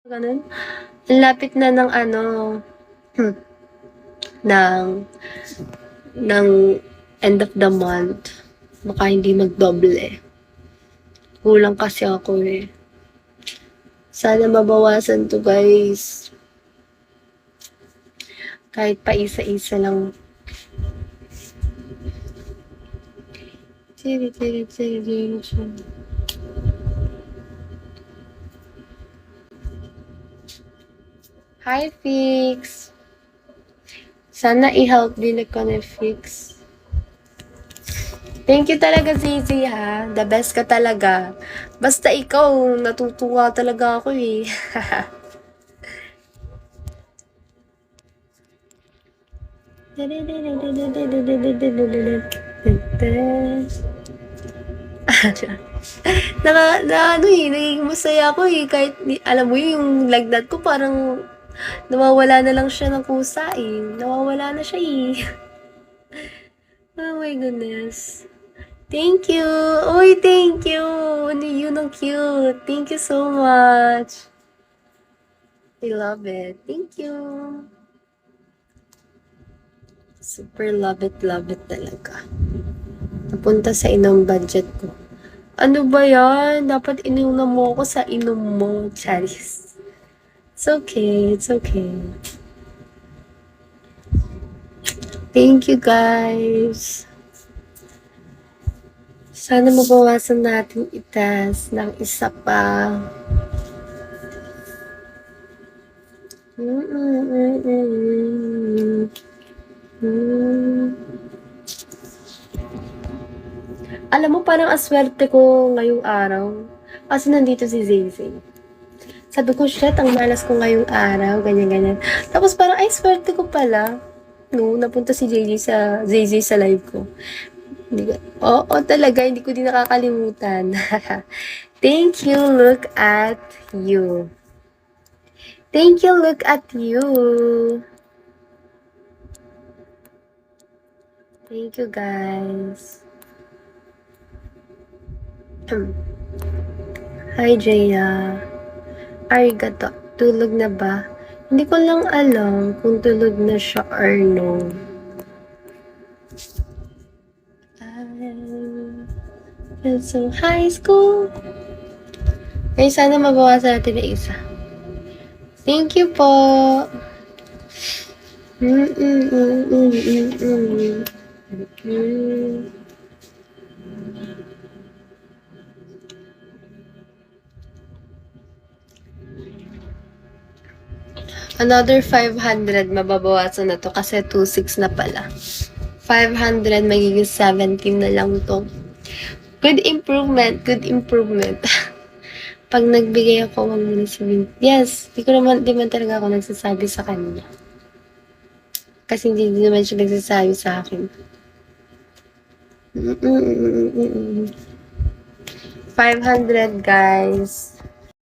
Ganun. Ang lapit na ng ano, ng ng end of the month. Baka hindi magdoble. Kulang kasi ako eh. Sana mabawasan to, guys. Kahit pa isa-isa lang. Hi, Fix! Sana i-help din ako ni Fix. Thank you talaga, Zizi, ha? The best ka talaga. Basta ikaw, natutuwa talaga ako eh. Naging masaya ako eh. Kahit, alam mo yung lagnat ko, parang nawawala na lang siya ng kusa eh. Nawawala na siya eh. Oh my goodness. Thank you! Uy, thank you! Yun ang cute. Thank you so much. I love it. Thank you. Super love it talaga. Napunta sa inong budget ko. Ano ba yan? Dapat inuuna mo ako sa inom mo, Charis. It's okay. It's okay. Thank you, guys. Sana mabawasan natin itas ng isa pa. Alam mo, parang aswerte ko ngayong araw. Kasi nandito si Zayzay. Sabi ko, shit, ang malas ko ngayong araw, ganyan-ganyan. Tapos parang, ay, swerte ko pala. No, napunta si Zayzay sa live ko. Oo, talaga, hindi ko din nakakalimutan. Thank you, look at you. Thank you, look at you. Thank you, guys. Hi, Jaya. Arigato. Tulog na ba? Hindi ko lang alam kung tulog na siya or no. I feel so high school. Ay, sana mabawasan natin na isa. Thank you po. Another 500 mababawasan na to kasi 2.6 na pala. 500 magiging 17 na lang to. Good improvement. Pag nagbigay ako, wag mo na sabihin. Yes, di man talaga ako nagsasabi sa kanya. Kasi hindi naman siya nagsasabi sa akin. 500, guys.